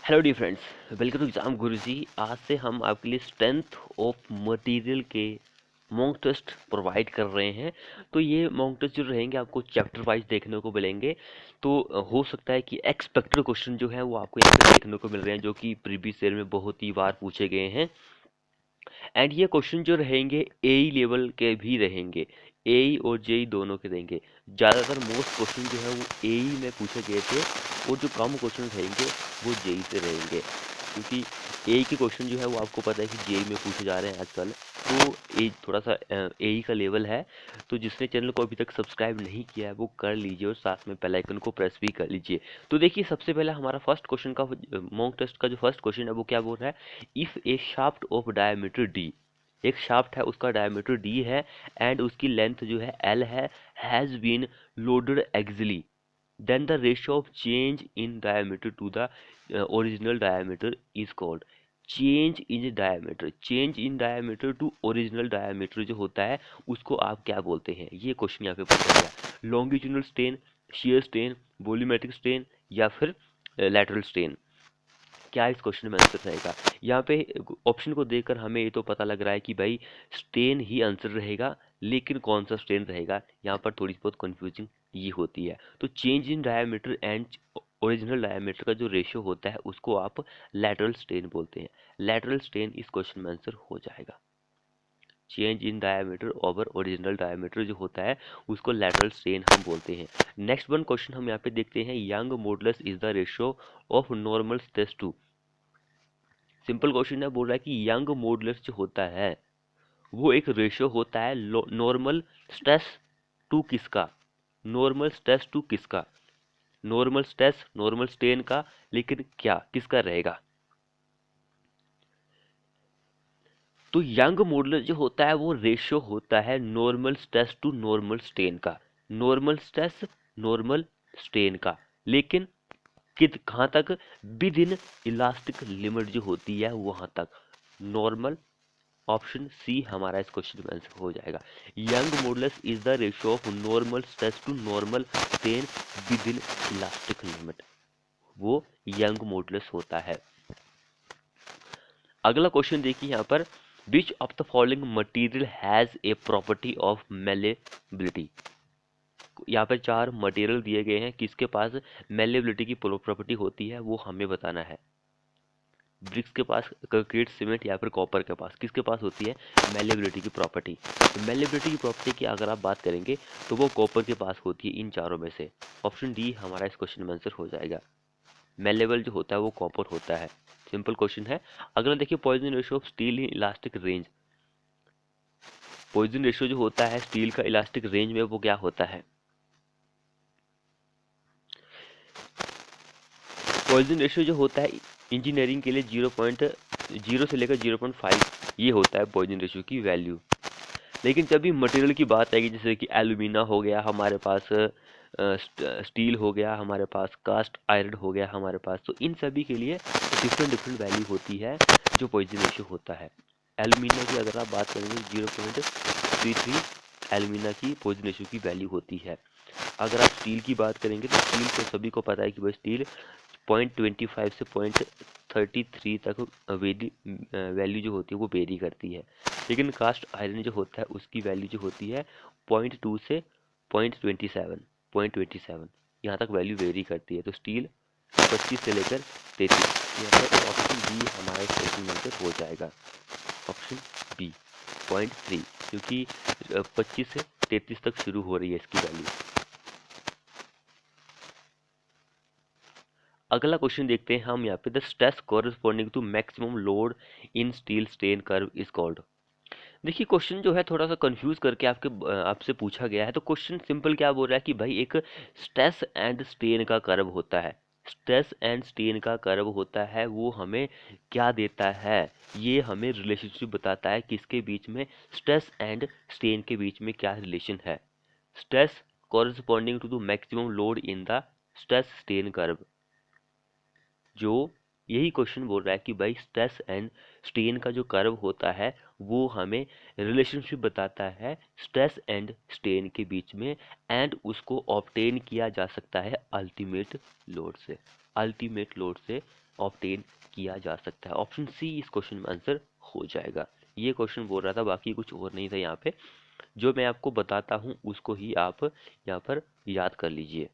Hello dear friends, welcome to exam Guruji. आज से हम आपके लिए स्ट्रेंथ ऑफ मटेरियल के मॉक टेस्ट प्रोवाइड कर रहे हैं। तो ये मॉक टेस्ट जो रहेंगे आपको चैप्टर वाइज देखने को मिलेंगे। तो हो सकता है कि एक्सपेक्टेड क्वेश्चन जो है वो आपको यहाँ पे देखने को मिल रहे हैं, जो कि प्रीवियस ईयर में बहुत ही बार पूछे गए हैं। एंड ये क्वेश्चन जो रहेंगे एई लेवल के भी रहेंगे, एई और जेई दोनों के रहेंगे। ज़्यादातर मोस्ट क्वेश्चन जो है वो एई में पूछे गए थे, और जो कम क्वेश्चन रहेंगे वो जेई से रहेंगे, क्योंकि एई के क्वेश्चन जो है वो आपको पता है कि जेई में पूछे जा रहे हैं आजकल। तो ए थोड़ा सा एई का लेवल है। तो जिसने चैनल को अभी तक सब्सक्राइब नहीं किया है वो कर लीजिए, और साथ में बेल आइकन को प्रेस भी कर लीजिए। तो देखिए, सबसे पहले हमारा फर्स्ट क्वेश्चन का मॉक टेस्ट का जो फर्स्ट क्वेश्चन है वो क्या बोल रहा है। If a shaft of diameter D, एक शाफ्ट है उसका डायमीटर डी है, एंड उसकी लेंथ जो है एल है, has been loaded axially, then the ratio of change in diameter to the original diameter is called। change in diameter, change in diameter to original diameter जो होता है उसको आप क्या बोलते हैं, ये क्वेश्चन यहाँ पे पूछा गया। Longitudinal strain, shear strain, volumetric strain, या फिर लैटरल स्ट्रेन, क्या इस क्वेश्चन में आंसर रहेगा। यहाँ पे ऑप्शन को देखकर हमें ये तो पता लग रहा है कि भाई स्ट्रेन ही आंसर रहेगा, लेकिन कौन सा स्ट्रेन रहेगा यहाँ पर थोड़ी बहुत कंफ्यूजिंग ये होती है। तो change in diameter and original diameter का जो रेशियो होता है उसको आप लैटरल स्ट्रेन बोलते हैं। लैटरल स्ट्रेन इस क्वेश्चन में आंसर हो जाएगा। Change in diameter over original diameter जो होता है उसको लैटरल स्ट्रेन हम बोलते हैं। नेक्स्ट वन क्वेश्चन हम यहाँ पे देखते हैं, Young modulus is the ratio of normal stress to. Simple question है, बोल रहा है कि यंग मॉडुलस जो होता है वो एक रेशियो होता है नॉर्मल स्ट्रेस टू किसका, नॉर्मल स्ट्रेस टू किसका, नॉर्मल स्ट्रेस नॉर्मल स्ट्रेन का, लेकिन क्या किसका रहेगा। तो यंग मॉडुलस जो होता है वो रेशियो होता है normal stress to normal strain का, नॉर्मल स्ट्रेस नॉर्मल स्ट्रेन का, लेकिन कित कहाँ तक, विद इन इलास्टिक लिमिट जो होती है वहां तक। नॉर्मल, ऑप्शन सी हमारा इस क्वेश्चन में आंसर हो जाएगा। Young modulus is the ratio of normal stress to normal strain within elastic limit, वो यंग मॉडुलस होता है। अगला क्वेश्चन देखिए यहाँ पर, which of the following material has a property of malleability. यहाँ पर चार मटेरियल दिए गए हैं, किसके पास मेलेबिलिटी की प्रॉपर्टी होती है वो हमें बताना है। ब्रिक्स के पास, कंक्रीट, सीमेंट, या फिर कॉपर के पास, किसके पास होती है मेलेबिलिटी की प्रॉपर्टी। तो मेलेबिलिटी की प्रॉपर्टी की अगर आप बात करेंगे तो वो कॉपर के पास होती है इन चारों में से। ऑप्शन डी हमारा इस क्वेश्चन में आंसर हो जाएगा। मेलेबल जो होता है वो कॉपर होता है। सिंपल क्वेश्चन है। अगला देखिए, Poisson ratio of steel in elastic range. Poisson ratio जो होता है स्टील का इलास्टिक रेंज में वो क्या होता है। पॉइजन रेशियो जो होता है इंजीनियरिंग के लिए 0.0 से लेकर 0.5 ये होता है पॉइजन रेशियो की वैल्यू। लेकिन जब भी मटेरियल की बात आएगी, जैसे कि एल्यूमिना हो गया हमारे पास, स्टील हो गया हमारे पास, कास्ट आयरन हो गया हमारे पास, तो इन सभी के लिए डिफरेंट डिफरेंट वैल्यू होती है जो पॉइजन रेशियो होता है। एल्यूमिना की अगर आप बात करेंगे 0.33 एल्यूमिना की पॉइजन रेशियो की वैल्यू होती है। अगर आप स्टील की बात करेंगे तो स्टील तो सभी को पता है कि भाई स्टील 0.25 से 0.33 तक वैल्यू जो होती है वो वेरी करती है। लेकिन कास्ट आयरन जो होता है उसकी वैल्यू जो होती है 0.2 से 0.27 यहाँ तक वैल्यू वेरी करती है। तो स्टील 25 से लेकर 33, यहाँ पर ऑप्शन बी हमारा क्वेश्चन आंसर हो जाएगा। ऑप्शन बी 0.3, क्योंकि 25 से 33 तक शुरू हो रही है इसकी वैल्यू। अगला क्वेश्चन देखते हैं हम यहाँ पे, the stress corresponding to maximum load in steel strain curve is called. देखिए, क्वेश्चन जो है थोड़ा सा कंफ्यूज करके आपसे पूछा गया है। तो क्वेश्चन सिंपल क्या बोल रहा है कि भाई एक स्ट्रेस एंड स्ट्रेन का कर्व होता है, स्ट्रेस एंड स्ट्रेन का कर्व होता है, वो हमें क्या देता है, ये हमें रिलेशनशिप बताता है किसके बीच में, स्ट्रेस एंड स्ट्रेन के बीच में क्या रिलेशन है। Stress corresponding to the maximum load in the stress strain curve, जो यही क्वेश्चन बोल रहा है कि भाई स्ट्रेस एंड स्ट्रेन का जो कर्व होता है वो हमें रिलेशनशिप बताता है स्ट्रेस एंड स्ट्रेन के बीच में, एंड उसको ऑब्टेन किया जा सकता है अल्टीमेट लोड से। अल्टीमेट लोड से ऑब्टेन किया जा सकता है। ऑप्शन सी इस क्वेश्चन में आंसर हो जाएगा। ये क्वेश्चन बोल रहा था, बाकी कुछ और नहीं था यहाँ पे। जो मैं आपको बताता हूँ उसको ही आप यहाँ पर याद कर लीजिए।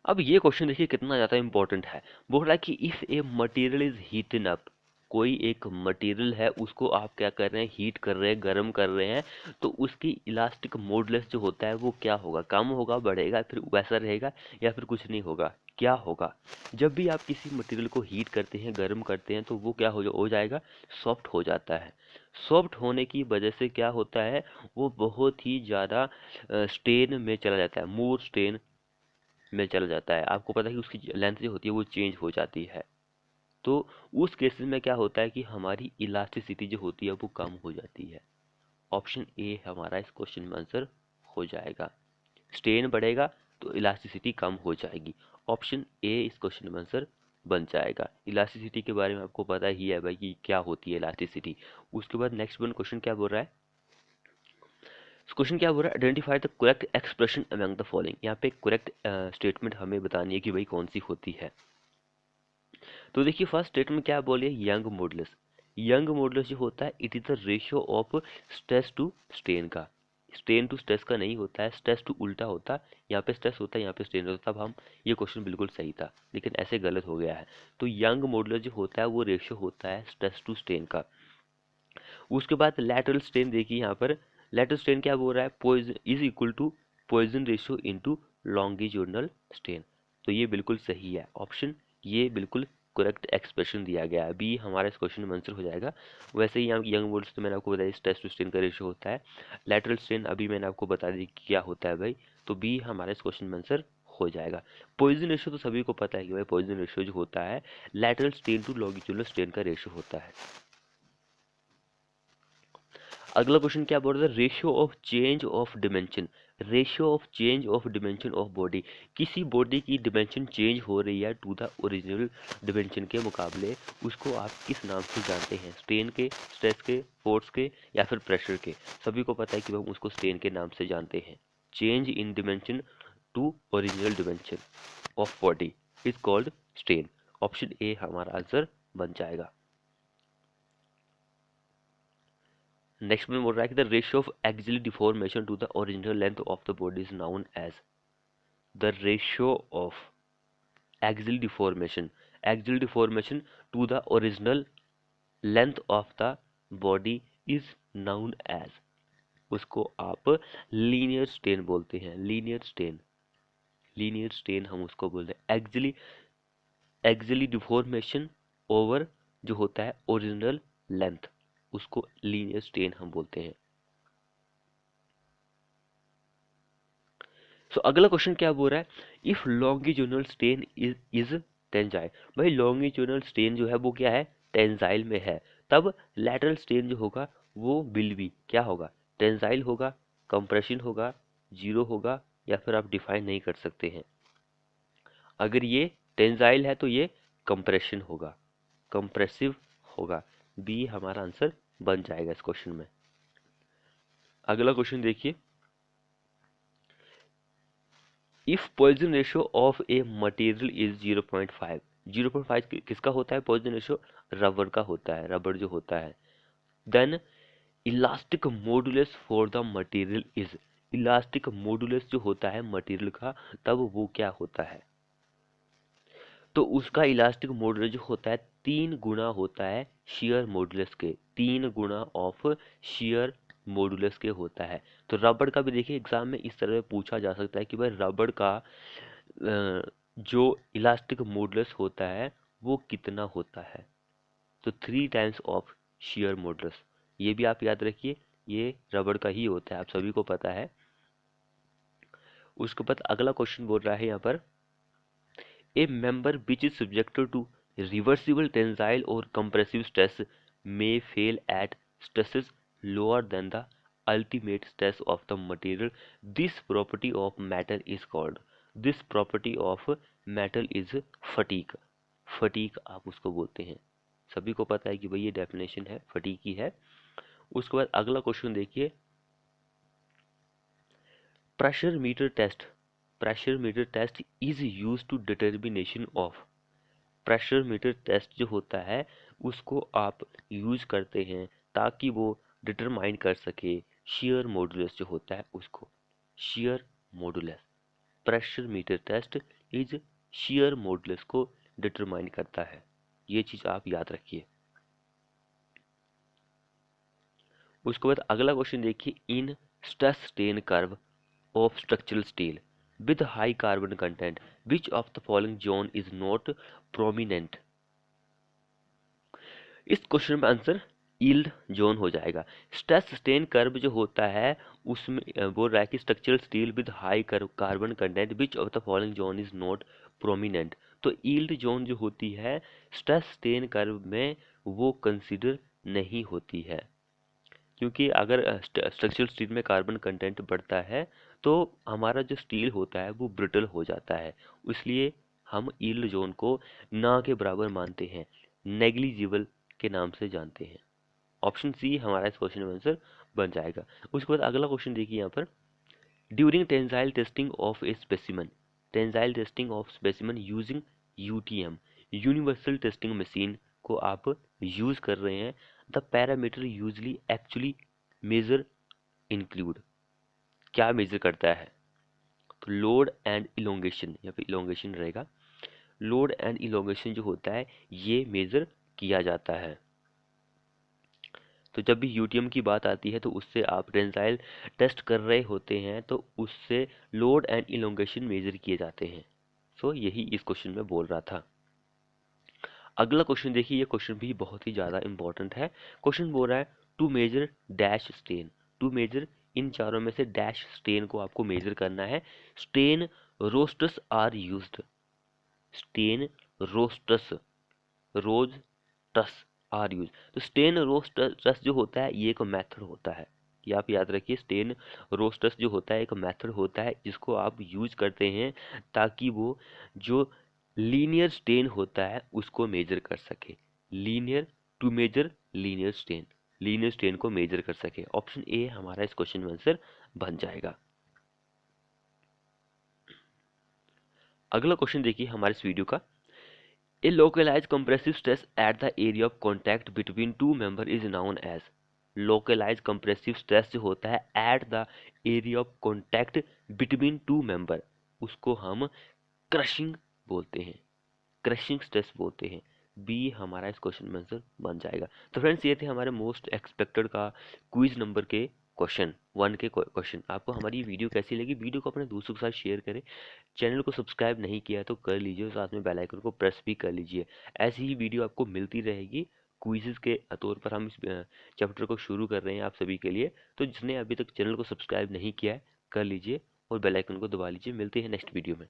अब ये क्वेश्चन देखिए कितना ज़्यादा इंपॉर्टेंट है। बोल रहा है कि if a material is Heaton up, कोई एक मटेरियल है उसको आप क्या कर रहे हैं, हीट कर रहे हैं, गर्म कर रहे हैं, तो उसकी इलास्टिक मॉडुलस जो होता है वो क्या होगा, कम होगा, बढ़ेगा, फिर वैसा रहेगा, या फिर कुछ नहीं होगा, क्या होगा। जब भी आप किसी मटेरियल को हीट करते हैं, गर्म करते हैं, तो वो क्या हो जाएगा, सॉफ्ट हो जाता है। सॉफ्ट होने की वजह से क्या होता है, वो बहुत ही ज़्यादा स्टेन में चला जाता है, मोर स्टेन में चला जाता है। आपको पता है कि उसकी लेंथ जो होती है वो चेंज हो जाती है। तो उस केसेस में क्या होता है कि हमारी इलास्टिसिटी जो होती है वो कम हो जाती है। ऑप्शन ए हमारा इस क्वेश्चन में आंसर हो जाएगा। स्ट्रेन बढ़ेगा तो इलास्टिसिटी कम हो जाएगी। ऑप्शन ए इस क्वेश्चन में आंसर बन जाएगा। इलास्टिसिटी के बारे में आपको पता ही है भाई कि क्या होती है इलास्टिसिटी। उसके बाद नेक्स्ट वन क्वेश्चन क्या बोल रहा है, क्वेश्चन क्या बोल रहा है, identify the correct expression among the following. यहाँ पे करेक्ट स्टेटमेंट हमें बतानी है कि भाई कौन सी होती है। तो देखिए फर्स्ट स्टेटमेंट क्या बोलिए, यंग मॉडुलस। यंग मॉडुलस जो होता है it is the ratio of stress to strain का। स्ट्रेन टू स्ट्रेस का नहीं होता है, स्ट्रेस टू उल्टा होता है। यहाँ पे स्ट्रेस होता है, यहाँ पे स्ट्रेन होता है। तब हम, ये क्वेश्चन बिल्कुल सही था लेकिन ऐसे गलत हो गया है। तो यंग मॉडुलस जो होता है वो रेशियो होता है स्ट्रेस टू स्ट्रेन का। उसके बाद लैटरल स्ट्रेन देखिए, यहाँ पर लैटरल स्ट्रेन क्या बोल रहा है, Poisson is equal to Poisson ratio into longitudinal strain. तो ये बिल्कुल सही है ऑप्शन, ये बिल्कुल करेक्ट एक्सप्रेशन दिया गया है। बी हमारा इस क्वेश्चन में आंसर हो जाएगा। वैसे ही यहाँ यंग मोड्स तो मैंने आपको बताया स्ट्रेस टू स्ट्रेन का रेशियो होता है। लैटरल स्ट्रेन अभी मैंने आपको बता दी क्या होता है भाई, तो बी हमारा इस क्वेश्चन में आंसर हो जाएगा। पॉइजन रेशियो तो सभी को पता है कि भाई पॉइजन रेशियो जो होता है lateral strain to longitudinal strain का रेशियो होता है। अगला क्वेश्चन क्या बोल रहा है, ratio of change of dimension. Ratio of change of dimension of body. किसी बॉडी की डिमेंशन चेंज हो रही है टू द ओरिजिनल डिमेंशन के मुकाबले, उसको आप किस नाम से जानते हैं, स्ट्रेन के, स्ट्रेस के, फोर्स के, या फिर प्रेशर के। सभी को पता है कि हम उसको स्ट्रेन के नाम से जानते हैं। Change in dimension to original dimension of body is called strain. Option A हमारा आंसर बन जाएगा। नेक्स्ट में बोल रहा है कि the ratio of axial deformation to the original length of the body is known as. The ratio of axial deformation to the original length of the body is known as. उसको आप linear strain बोलते हैं, linear strain. Linear strain हम उसको बोलते हैं। Axially deformation over जो होता है ओरिजिनल लेंथ, उसको लीनियर स्ट्रेन हम बोलते हैं। सो अगला क्वेश्चन क्या बोल रहा है, if longitudinal strain is tensile. भाई लॉन्गिट्यूडिनल स्ट्रेन जो है वो क्या है, टेंजाइल में है, तब लैटरल स्ट्रेन जो होगा वो विल बी क्या होगा, टेंजाइल होगा, कंप्रेशन होगा, जीरो होगा, या फिर आप डिफाइन नहीं कर सकते हैं। अगर ये टेंजाइल है तो ये कंप्रेशन होगा, कंप्रेसिव होगा। बी हमारा आंसर बन जाएगा इस क्वेश्चन में। अगला क्वेश्चन देखिए, if Poisson ratio of a material is 0.5। 0.5 किसका होता है पॉइजन रेशियो, रबर का होता है, रबर जो होता है। Then elastic modulus for the material is. Elastic modulus जो होता है मटेरियल का, तब वो क्या होता है, तो उसका इलास्टिक मॉडुलस जो होता है 3 गुना होता है शियर मॉडुलस के, 3 गुना ऑफ शियर मॉडुलस के होता है। तो रबड़ का भी देखिए एग्जाम में इस तरह पूछा जा सकता है कि भाई रबड़ का जो इलास्टिक मॉडुलस होता है वो कितना होता है, तो 3 टाइम्स ऑफ शियर मॉडुलस। ये भी आप याद रखिए, ये रबड़ का ही होता है, आप सभी को पता है। उसके बाद अगला क्वेश्चन बोल रहा है यहाँ पर, A member which is subjected to reversible tensile or compressive stress may fail at stresses lower than the ultimate stress of the material. This property of metal is called, this property of metal is fatigue. Fatigue आप उसको बोलते हैं, सभी को पता है कि भाई ये डेफिनेशन है फटीक की है। उसके बाद अगला क्वेश्चन देखिए, pressure meter test, pressure meter test is used to determination of, pressure meter test जो होता है उसको आप यूज करते हैं ताकि वो डिटरमाइन कर सके शियर मॉडुलस जो होता है उसको। Shear modulus, pressure meter test is shear modulus को डिटरमाइन करता है। ये चीज आप याद रखिए। उसके बाद अगला क्वेश्चन देखिए, इन stress strain curve of structural steel with high carbon content which of the following zone is not prominent। इस क्वेश्चन में आंसर यील्ड जोन हो जाएगा। स्ट्रेस स्ट्रेन कर्व जो होता है उसमें बोल रहा है कि structural steel with high carbon content which of the following zone is not prominent. तो यील्ड जोन जो होती है स्ट्रेस स्ट्रेन कर्व में वो कंसिडर नहीं होती है, क्योंकि अगर स्ट्रक्चरल स्टील में कार्बन कंटेंट बढ़ता है तो हमारा जो स्टील होता है वो ब्रिटल हो जाता है, इसलिए हम यील्ड जोन को ना के बराबर मानते हैं, नेग्लिजिबल के नाम से जानते हैं। ऑप्शन सी हमारा इस क्वेश्चन में आंसर बन जाएगा। उसके बाद अगला क्वेश्चन देखिए यहाँ पर, during tensile testing of a specimen, tensile testing of specimen using UTM, universal testing machine को आप यूज कर रहे हैं, the parameter usually actually measure include, क्या मेजर करता है? तो लोड एंड इलोंगेशन, या फिर इलोंगेशन रहेगा, लोड एंड इलोंगेशन जो होता है ये मेजर किया जाता है। तो जब भी यूटीएम की बात आती है तो उससे आप टेंसाइल टेस्ट कर रहे होते हैं तो उससे लोड एंड इलोंगेशन मेजर किए जाते हैं। सो यही इस क्वेश्चन में बोल रहा था। अगला क्वेश्चन देखिए, ये क्वेश्चन भी बहुत ही ज़्यादा इंपॉर्टेंट है। क्वेश्चन बोल रहा है to measure dash strain, to measure इन चारों में से डैश स्टेन को आपको मेजर करना है। स्टेन रोस्टस आर यूज्ड, स्टेन रोस्टस, रोज टस आर यूज। तो स्टेन रोस्टस जो होता है ये एक मेथड होता है, ये आप याद रखिए। स्टेन रोस्टस जो होता है एक मेथड होता है जिसको आप यूज करते हैं ताकि वो जो लीनियर स्टेन होता है उसको मेजर कर सके। Linear, to measure linear strain, linear strain को मेजर कर सके। ऑप्शन ए हमारा इस क्वेश्चन में आंसर बन जाएगा। अगला क्वेश्चन देखिए हमारे इस वीडियो का, A localized compressive stress at the area of contact between two member is known as, localized compressive stress जो होता है at the area of contact between two member उसको हम क्रशिंग बोलते हैं, क्रशिंग स्ट्रेस बोलते हैं। बी हमारा इस क्वेश्चन में आंसर बन जाएगा। तो फ्रेंड्स ये थे हमारे मोस्ट एक्सपेक्टेड का क्विज नंबर के क्वेश्चन 1 के क्वेश्चन। आपको हमारी वीडियो कैसी लगी? वीडियो को अपने दोस्तों के साथ शेयर करें। चैनल को सब्सक्राइब नहीं किया तो कर लीजिए, साथ में बेल आइकन को प्रेस भी कर लीजिए। ऐसी ही वीडियो आपको मिलती रहेगी। क्विज़ के तौर पर हम इस चैप्टर को शुरू कर रहे हैं आप सभी के लिए। तो जिसने अभी तक चैनल को सब्सक्राइब नहीं किया है कर लीजिए और बेल आइकन को दबा लीजिए। मिलते हैं नेक्स्ट वीडियो में।